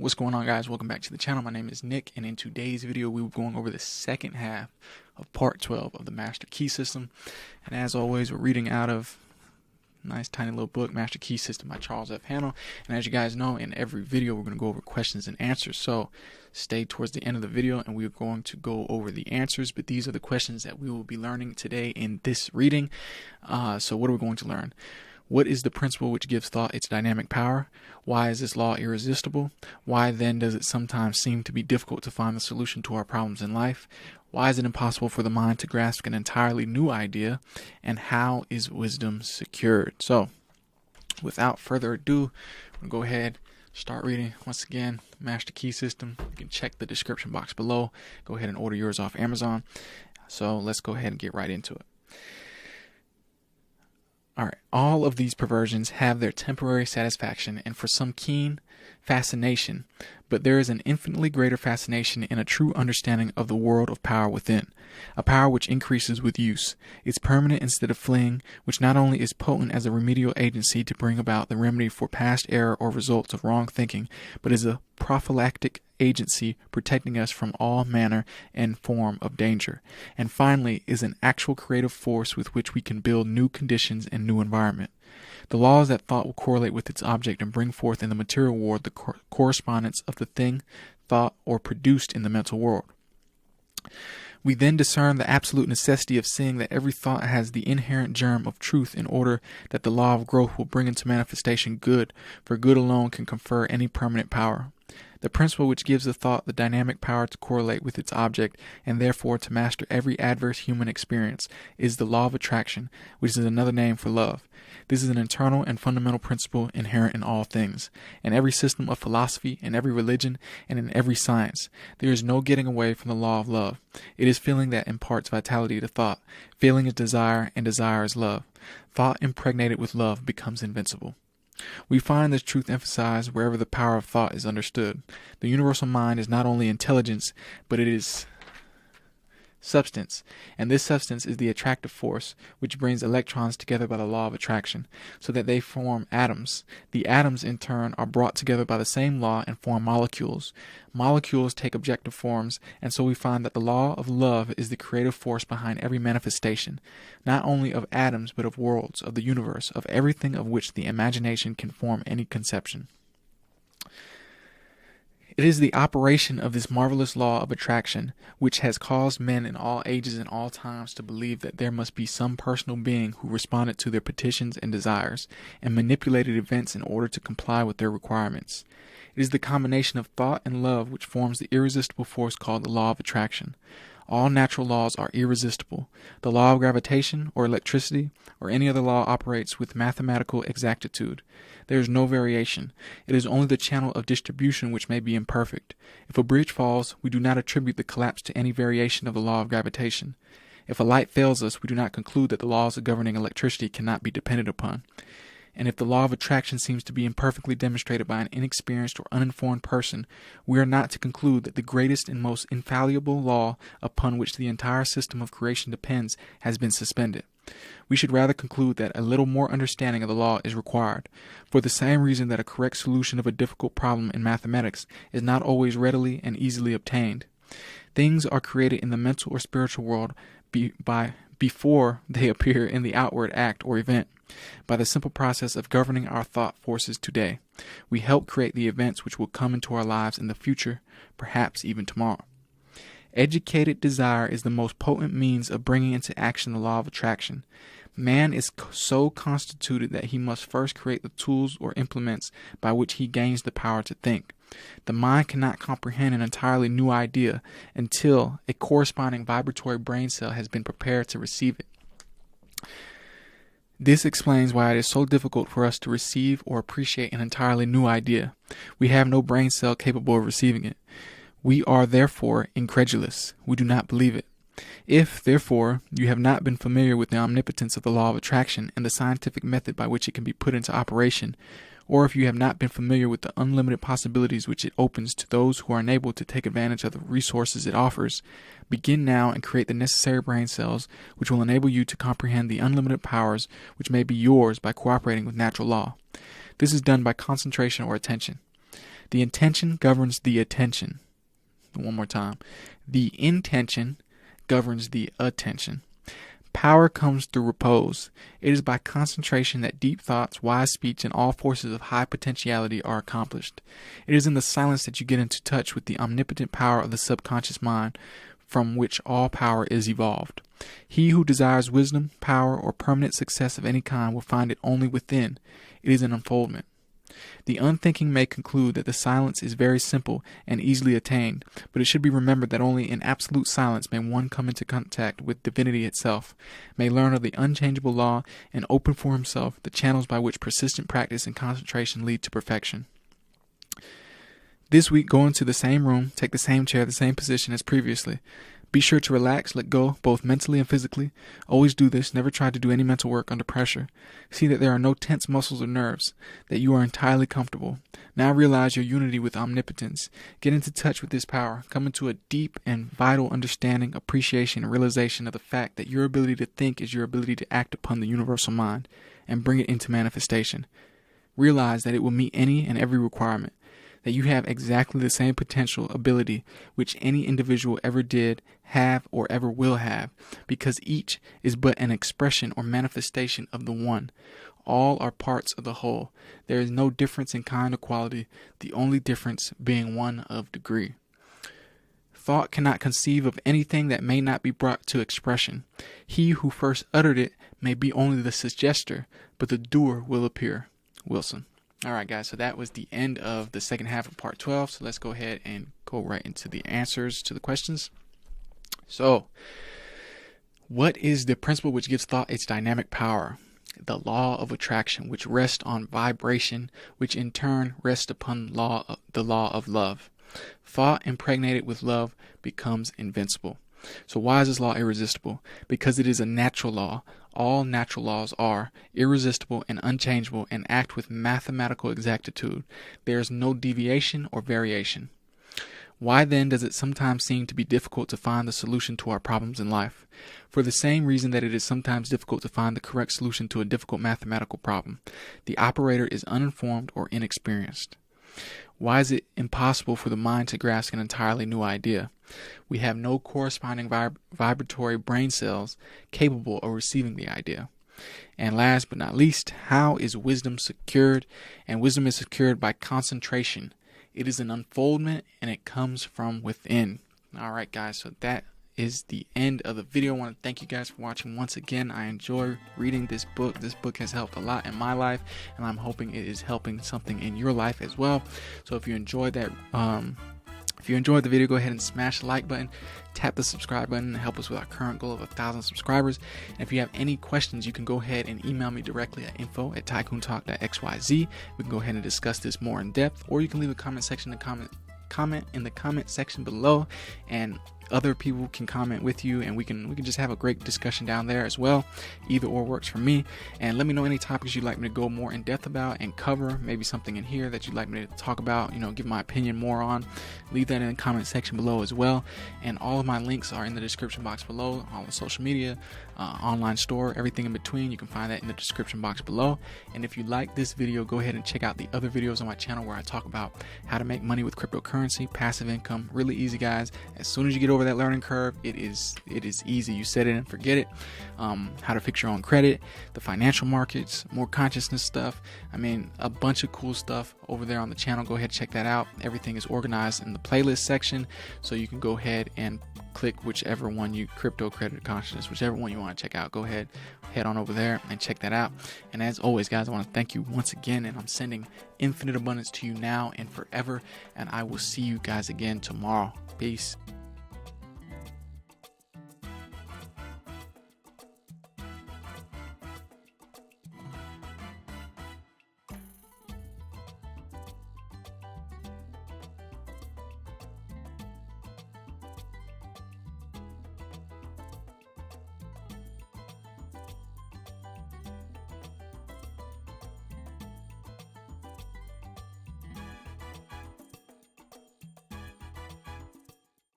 What's going on, guys? Welcome back to the channel. My name is Nick, and in today's video we will be going over the second half of part 12 of the Master Key System. And as always, we're reading out of a nice tiny little book, Master Key System by Charles F. Hannell. And as you guys know, in every video we're going to go over questions and answers, so stay towards the end of the video and we're going to go over the answers. But these are the questions that we will be learning today in this reading. So what are we going to learn? What is the principle which gives thought its dynamic power? Why is this law irresistible? Why then does it sometimes seem to be difficult to find the solution to our problems in life? Why is it impossible for the mind to grasp an entirely new idea? And how is wisdom secured? So, without further ado, I'm going to go ahead, start reading. Once again, Master Key System. You can check the description box below. Go ahead and order yours off Amazon. So, let's go ahead and get right into it. Alright, all of these perversions have their temporary satisfaction and for some keen fascination, but there is an infinitely greater fascination in a true understanding of the world of power within, a power which increases with use. It's permanent instead of fleeing, which not only is potent as a remedial agency to bring about the remedy for past error or results of wrong thinking, but is a prophylactic agency protecting us from all manner and form of danger, and finally is an actual creative force with which we can build new conditions and new environment. The law is that thought will correlate with its object and bring forth in the material world the correspondence of the thing thought or produced in the mental world. We then discern the absolute necessity of seeing that every thought has the inherent germ of truth in order that the law of growth will bring into manifestation good, for good alone can confer any permanent power. The principle which gives a thought the dynamic power to correlate with its object and therefore to master every adverse human experience is the law of attraction, which is another name for love. This is an internal and fundamental principle inherent in all things, in every system of philosophy, in every religion, and in every science. There is no getting away from the law of love. It is feeling that imparts vitality to thought. Feeling is desire, and desire is love. Thought impregnated with love becomes invincible. We find this truth emphasized wherever the power of thought is understood. The universal mind is not only intelligence, but it is substance, and this substance is the attractive force which brings electrons together by the law of attraction, so that they form atoms. The atoms, in turn, are brought together by the same law and form molecules. Molecules take objective forms, and so we find that the law of love is the creative force behind every manifestation, not only of atoms, but of worlds, of the universe, of everything of which the imagination can form any conception. It is the operation of this marvelous law of attraction which has caused men in all ages and all times to believe that there must be some personal being who responded to their petitions and desires, and manipulated events in order to comply with their requirements. It is the combination of thought and love which forms the irresistible force called the law of attraction. All natural laws are irresistible. The law of gravitation, or electricity, or any other law operates with mathematical exactitude. There is no variation. It is only the channel of distribution which may be imperfect. If a bridge falls, we do not attribute the collapse to any variation of the law of gravitation. If a light fails us, we do not conclude that the laws governing electricity cannot be depended upon. And if the law of attraction seems to be imperfectly demonstrated by an inexperienced or uninformed person, we are not to conclude that the greatest and most infallible law upon which the entire system of creation depends has been suspended. We should rather conclude that a little more understanding of the law is required, for the same reason that a correct solution of a difficult problem in mathematics is not always readily and easily obtained. Things are created in the mental or spiritual world before they appear in the outward act or event. By the simple process of governing our thought forces today, we help create the events which will come into our lives in the future, perhaps even tomorrow. Educated desire is the most potent means of bringing into action the law of attraction. Man is so constituted that he must first create the tools or implements by which he gains the power to think. The mind cannot comprehend an entirely new idea until a corresponding vibratory brain cell has been prepared to receive it. This explains why it is so difficult for us to receive or appreciate an entirely new idea. We have no brain cell capable of receiving it. We are therefore incredulous. We do not believe it. If, therefore, you have not been familiar with the omnipotence of the law of attraction and the scientific method by which it can be put into operation, or if you have not been familiar with the unlimited possibilities which it opens to those who are unable to take advantage of the resources it offers, begin now and create the necessary brain cells which will enable you to comprehend the unlimited powers which may be yours by cooperating with natural law. This is done by concentration or attention. The intention governs the attention. One more time. The intention governs the attention. Power comes through repose. It is by concentration that deep thoughts, wise speech, and all forces of high potentiality are accomplished. It is in the silence that you get into touch with the omnipotent power of the subconscious mind, from which all power is evolved. He who desires wisdom, power, or permanent success of any kind will find it only within. It is an unfoldment. The unthinking may conclude that the silence is very simple and easily attained, but it should be remembered that only in absolute silence may one come into contact with divinity itself, may learn of the unchangeable law, and open for himself the channels by which persistent practice and concentration lead to perfection. This week, go into the same room, take the same chair, the same position as previously. Be sure to relax, let go, both mentally and physically. Always do this. Never try to do any mental work under pressure. See that there are no tense muscles or nerves, that you are entirely comfortable. Now realize your unity with omnipotence. Get into touch with this power. Come into a deep and vital understanding, appreciation, and realization of the fact that your ability to think is your ability to act upon the universal mind and bring it into manifestation. Realize that it will meet any and every requirement, that you have exactly the same potential ability which any individual ever did, have, or ever will have, because each is but an expression or manifestation of the one. All are parts of the whole. There is no difference in kind or quality, the only difference being one of degree. Thought cannot conceive of anything that may not be brought to expression. He who first uttered it may be only the suggester, but the doer will appear. Wilson. All right, guys, so that was the end of the second half of part 12. So let's go ahead and go right into the answers to the questions. So, what is the principle which gives thought its dynamic power? The law of attraction, which rests on vibration, which in turn rests upon the law of love. Thought impregnated with love becomes invincible. So why is this law irresistible? Because it is a natural law. All natural laws are irresistible and unchangeable and act with mathematical exactitude. There is no deviation or variation. Why then does it sometimes seem to be difficult to find the solution to our problems in life? For the same reason that it is sometimes difficult to find the correct solution to a difficult mathematical problem. The operator is uninformed or inexperienced. Why is it impossible for the mind to grasp an entirely new idea? We have no corresponding vibratory brain cells capable of receiving the idea. And last but not least, how is wisdom secured? And wisdom is secured by concentration. It is an unfoldment and it comes from within. All right, guys, so that is the end of the video. I want to thank you guys for watching once again. I enjoy reading this book. This book has helped a lot in my life, and I'm hoping it is helping something in your life as well. So if you enjoyed that, if you enjoyed the video, go ahead and smash the like button, tap the subscribe button, and help us with our current goal of 1,000 subscribers. And if you have any questions, you can go ahead and email me directly at info@tycoontalk.xyz. We can go ahead and discuss this more in depth, or you can leave a comment section comment in the comment section below, and other people can comment with you, and we can just have a great discussion down there as well. Either or works for me. And let me know any topics you'd like me to go more in depth about and cover, maybe something in here that you'd like me to talk about, give my opinion more on. Leave that in the comment section below as well. And all of my links are in the description box below, all the social media, online store, everything in between. You can find that in the description box below. And if you like this video, go ahead and check out the other videos on my channel where I talk about how to make money with cryptocurrency, passive income. Really easy, guys. As soon as you get over that learning curve, it is easy. You set it and forget it. How to fix your own credit, the financial markets, more consciousness stuff. A bunch of cool stuff over there on the channel. Go ahead and check that out. Everything is organized in the playlist section, so you can go ahead and click whichever one crypto, credit, consciousness, whichever one you want to check out. Go ahead, head on over there and check that out. And as always, guys, I want to thank you once again, and I'm sending infinite abundance to you now and forever, and I will see you guys again tomorrow. Peace.